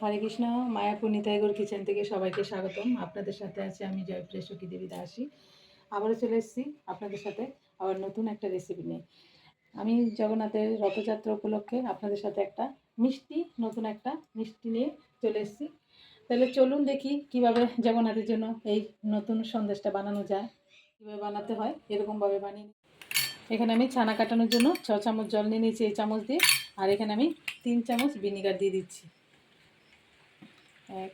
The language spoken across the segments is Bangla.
হরে কৃষ্ণ। মায়াপুর নিতাইগড় কিচেন থেকে সবাইকে স্বাগতম। আপনাদের সাথে আছে আমি জয়প্রিয়া সখী দেবী দাসী। আবারও চলে এসেছি আপনাদের সাথে আবার নতুন একটা রেসিপি নিয়ে। আমি জগন্নাথের রথযাত্রা উপলক্ষে আপনাদের সাথে নতুন একটা মিষ্টি নিয়ে চলে এসেছি। তাহলে চলুন দেখি কিভাবে জগন্নাথের জন্য এই নতুন সন্দেশটা বানানো যায়, কীভাবে বানাতে হয় এরকমভাবে বানিয়ে। এখানে আমি ছানা কাটানোর জন্য 6 চামচ জল নিয়ে নিয়েছি এই চামচ দিয়ে, আর এখানে আমি 3 চামচ ভিনিগার দিয়ে দিচ্ছি। 1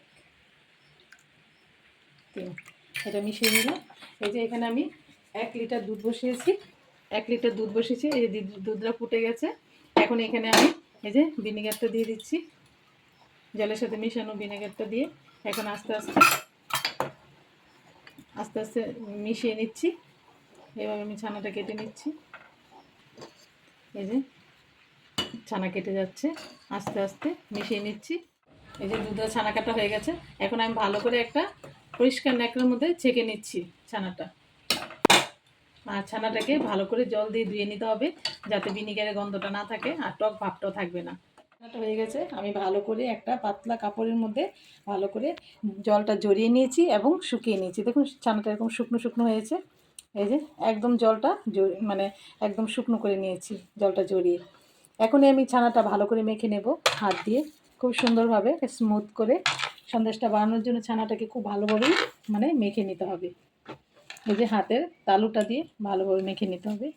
3 এটা মিশিয়ে নিলাম। এই যে এখানে আমি 1 লিটার দুধ বসিয়েছি। 1 লিটার দুধ বসিয়েছি, এই যে দুধটা ফুটে গেছে। এখন এখানে আমি এই যে ভিনেগারটা দিয়ে দিচ্ছি, জলের সাথে মিশানো ভিনেগারটা দিয়ে এখন আস্তে আস্তে মিশিয়ে নিচ্ছি। এভাবে আমি ছানাটা কেটে নিচ্ছি। এই যে ছানা কেটে যাচ্ছে, আস্তে আস্তে মিশিয়ে নিচ্ছি। এই যে দুধটা ছানা কাটা হয়ে গেছে। এখন আমি ভালো করে একটা পরিষ্কার ন্যাকড়ার মধ্যে ছেঁকে নিচ্ছি ছানাটা। আর ছানাটাকে ভালো করে জল দিয়ে ধুয়ে নিতে হবে, যাতে ভিনিগারের গন্ধটা না থাকে আর টক ভাবটাও থাকবে না। ছানাটা হয়ে গেছে, আমি ভালো করে একটা পাতলা কাপড়ের মধ্যে ভালো করে জলটা জড়িয়ে নিয়েছি এবং শুকিয়ে নিয়েছি। দেখুন ছানাটা এরকম শুকনো শুকনো হয়েছে। এই যে একদম জলটা মানে একদম শুকনো করে নিয়েছি জলটা জড়িয়ে। এখনই আমি ছানাটা ভালো করে মেখে নেব হাত দিয়ে, খুব সুন্দরভাবে স্মুথ করে। সন্দেশটা বানানোর জন্য ছানাটাকে খুব ভালোভাবেই মানে মেখে নিতে হবে। এই যে হাতের তালুটা দিয়ে ভালোভাবে মেখে নিতে হবে।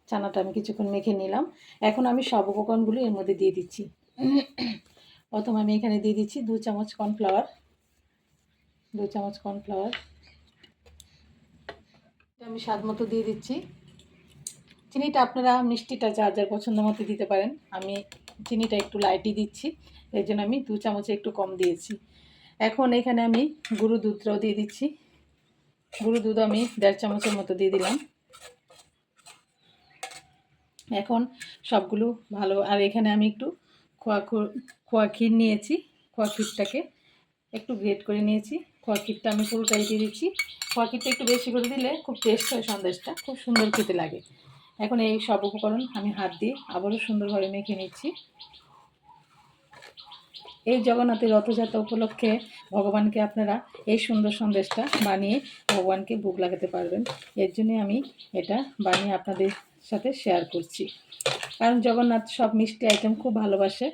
ছানাটা আমি কিছুক্ষণ মেখে নিলাম। এখন আমি সব উপকরণগুলো এর মধ্যে দিয়ে দিচ্ছি। প্রথম আমি এখানে দিয়ে দিচ্ছি 2 চামচ কর্নফ্লাওয়ার। 2 চামচ কর্নফ্লাওয়ার আমি স্বাদ মতো দিয়ে দিচ্ছি। চিনিটা আপনারা মিষ্টিটা যার যার পছন্দ মতো দিতে পারেন। আমি চিনিটা একটু লাইটই দিচ্ছি, এর জন্য আমি 2 চামচে একটু কম দিয়েছি। এখন এখানে আমি গুঁড়ো দুধটাও দিয়ে দিচ্ছি। গুঁড়ো দুধ আমি 1.5 চামচের মতো দিয়ে দিলাম। এখন সবগুলো ভালো। আর এখানে আমি একটু খোয়া ক্ষীর নিয়েছি। খোয়া ক্ষীরটাকে একটু গ্রেট করে নিয়েছি। খোয়া ক্ষীরটা আমি পুরোটাই দিয়ে দিচ্ছি। খোয়া ক্ষীরটা একটু বেশি করে দিলে খুব টেস্ট হয়, সন্দেশটা খুব সুন্দর খেতে লাগে। এখন এই সব উপকরণ আমি হাত দিয়ে আবারও সুন্দরভাবে মেখে নিচ্ছি। এই জগন্নাথের রথযাত্রা উপলক্ষে ভগবানকে আপনারা এই সুন্দর সন্দেশটা বানিয়ে ভগবানকে ভোগ লাগাতে পারবেন। এর জন্যে আমি এটা বানিয়ে আপনাদের সাথে শেয়ার করছি। কারণ জগন্নাথ সব মিষ্টি আইটেম খুব ভালোবাসে।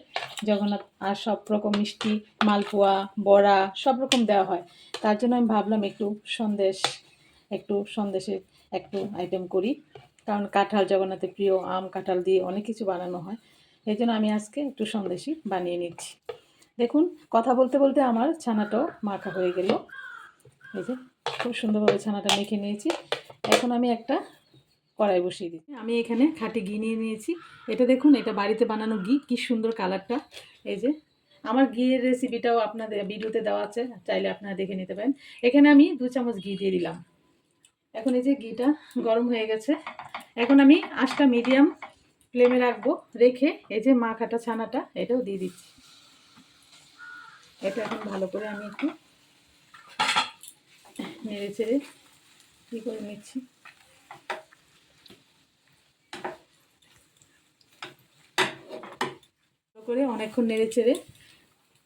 জগন্নাথ আর সব রকম মিষ্টি, মালপোয়া, বড়া সব রকম দেওয়া হয়। তার জন্য আমি ভাবলাম একটু সন্দেশের একটু আইটেম করি। কারণ কাঁঠাল জগন্নাথের প্রিয়, আম কাঁঠাল দিয়ে অনেক কিছু বানানো হয়। এই জন্য আমি আজকে একটু সন্দেশই বানিয়ে নিচ্ছি। দেখুন কথা বলতে বলতে আমার ছানাটাও মাখা হয়ে গেল। এই যে খুব সুন্দরভাবে ছানাটা মেখে নিয়েছি। এখন আমি একটা কড়াই বসিয়ে দিচ্ছি। আমি এখানে খাঁটি ঘি নিয়ে নিয়েছি। এটা দেখুন, এটা বাড়িতে বানানো ঘি, কি সুন্দর কালারটা। এই যে আমার ঘিয়ের রেসিপিটাও আপনাদের ভিডিওতে দেওয়া আছে, চাইলে আপনারা দেখে নিতে পারেন। এখানে আমি 2 চামচ ঘি দিয়ে দিলাম। এখন এই যে ঘিটা গরম হয়ে গেছে। এখন আমি আঁচটা মিডিয়াম ফ্লেমে রাখবো, রেখে এই যে মাখাটা ছানাটা এটাও দিয়ে দিচ্ছি। এটা এখন ভালো করে আমি একটু নেড়ে চেড়ে কী করে নিচ্ছি। করে অনেকক্ষণ নেড়ে চেড়ে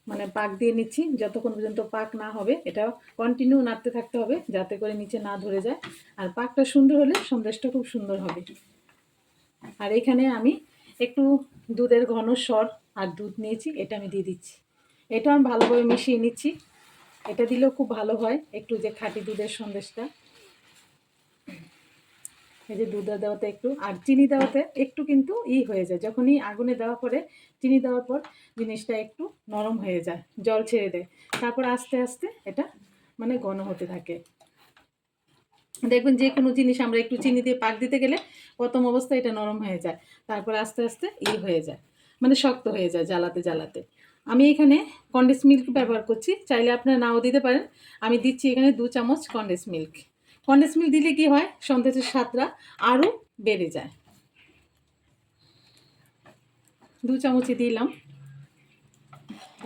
মানে পাক দিয়ে নিচ্ছি। যতক্ষণ পর্যন্ত পাক না হবে এটা কন্টিনিউ নাড়তে থাকতে হবে, যাতে করে নিচে না ধরে যায়। আর পাকটা সুন্দর হলে সন্দেশটা খুব সুন্দর হবে। আর এখানে আমি একটু দুধের ঘন সর আর দুধ নিয়েছি, এটা আমি দিয়ে দিচ্ছি। এটা আমি ভালোভাবে মিশিয়ে নিচ্ছি। এটা দিলেও খুব ভালো হয়, একটু যে খাঁটি দুধের সন্দেশটা। এই যে দুধ দেওয়াতে একটু আর চিনি দেওয়াতে একটু কিন্তু হয়ে যায়, যখনই আগুনে দেওয়া পরে চিনি দেওয়ার পর জিনিসটা একটু নরম হয়ে যায়, জল ছেড়ে দেয়। তারপর আস্তে আস্তে এটা মানে ঘন হতে থাকে। দেখবেন যে কোনো জিনিস আমরা একটু চিনি দিয়ে পাক দিতে গেলে প্রথম অবস্থায় এটা নরম হয়ে যায়, তারপর আস্তে আস্তে হয়ে যায়, মানে শক্ত হয়ে যায় জ্বালাতে জ্বালাতে। আমি এখানে কনডেন্স মিল্ক ব্যবহার করছি, চাইলে আপনারা নাও দিতে পারেন। আমি দিচ্ছি এখানে 2 চামচ কনডেন্স মিল্ক। কনডেন্স মিল্ক দিলে কি হয়, সন্দেশের স্বাদটা আরও বেড়ে যায়। 2 চামচই দিলাম।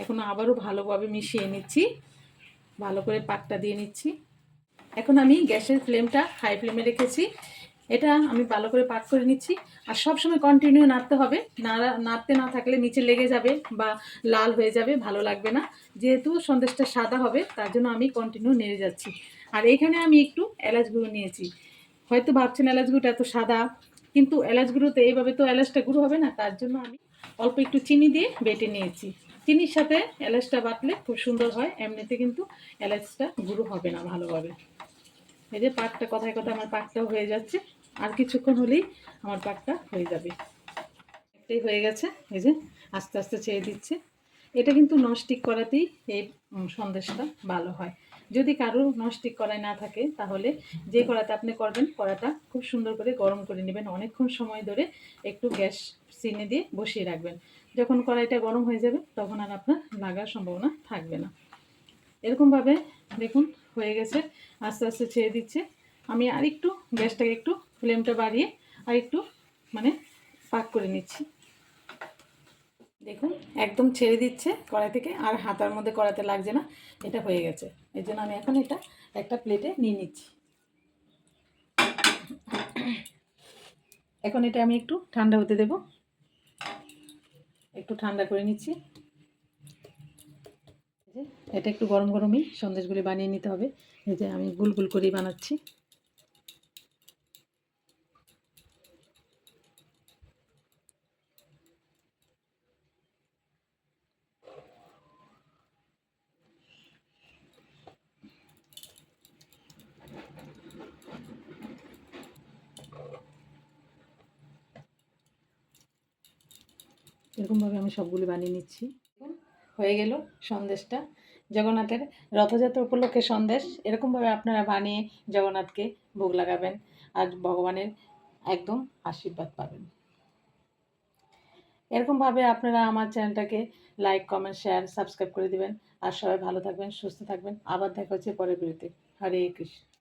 এখন আবারও ভালোভাবে মিশিয়ে নিচ্ছি, ভালো করে পাকটা দিয়ে নিচ্ছি। এখন আমি গ্যাসের ফ্লেমটা হাই ফ্লেমে রেখেছি। এটা আমি ভালো করে পাক করে নিচ্ছি। আর সবসময় কন্টিনিউ নাড়তে হবে, নাড়তে না থাকলে নিচে লেগে যাবে বা লাল হয়ে যাবে, ভালো লাগবে না। যেহেতু সন্দেশটা সাদা হবে তার জন্য আমি কন্টিনিউ নেড়ে যাচ্ছি। আর এইখানে আমি একটু এলাচ গুঁড়ো নিয়েছি। হয়তো ভাবছেন এলাচ গুঁড়োটা এত সাদা, কিন্তু এলাচ গুঁড়োতে এইভাবে তো এলাচটা গুঁড়ো হবে না, তার জন্য আমি অল্প একটু চিনি দিয়ে বেটে নিয়েছি। চিনির সাথে এলাচটা বাটলে খুব সুন্দর হয়, এমনিতে কিন্তু এলাচটা গুঁড়ো হবে না ভালোভাবে। এই যে পাকটা, কথায় কথায় আমার পাকটাও হয়ে যাচ্ছে, আর কিছুক্ষণ হলেই আমার পাকটা হয়ে যাবে। একটাই হয়ে গেছে, এই যে আস্তে আস্তে ছেড়ে দিচ্ছে। এটা কিন্তু ননস্টিক করাতেই এই সন্দেশটা ভালো হয়। যদি কারো ননস্টিক কড়াই না থাকে তাহলে যে কড়াতে আপনি করবেন কড়াটা খুব সুন্দর করে গরম করে নেবেন, অনেকক্ষণ সময় ধরে একটু গ্যাস সিনে দিয়ে বসিয়ে রাখবেন। যখন কড়াইটা গরম হয়ে যাবে তখন আর আপনার লাগার সম্ভাবনা থাকবে না। এরকমভাবে দেখুন হয়ে গেছে, আস্তে আস্তে ছেড়ে দিচ্ছে। আমি আরেকটু গ্যাসটাকে একটু ফ্লেমটা বাড়িয়ে আরেকটু মানে পাক করে নিচ্ছি। দেখুন একদম ছেড়ে দিচ্ছে কড়াই থেকে, আর হাতার মধ্যে কড়াতে লাগছে না। এটা হয়ে গেছে, এই জন্য আমি এখন এটা একটা প্লেটে নিয়ে নিচ্ছি। এখন এটা আমি একটু ঠান্ডা হতে দেব, একটু ঠান্ডা করে নিচ্ছি। এটা একটু গরম গরমই সন্দেশগুলি বানিয়ে নিতে হবে। এই যে আমি গুল গুল করেই বানাচ্ছি। এরকমভাবে আমি সবগুলি বানিয়ে নিচ্ছি। হয়ে গেল সন্দেশটা। জগন্নাথের রথযাত্রা উপলক্ষে সন্দেশ এরকমভাবে আপনারা বানিয়ে জগন্নাথকে ভোগ লাগাবেন, আর ভগবানের একদম আশীর্বাদ পাবেন। এরকমভাবে আপনারা আমার চ্যানেলটাকে লাইক, কমেন্ট, শেয়ার, সাবস্ক্রাইব করে দিবেন। আর সবাই ভালো থাকবেন, সুস্থ থাকবেন। আবার দেখা হচ্ছে পরের ভিডিওতে। হরে কৃষ্ণ।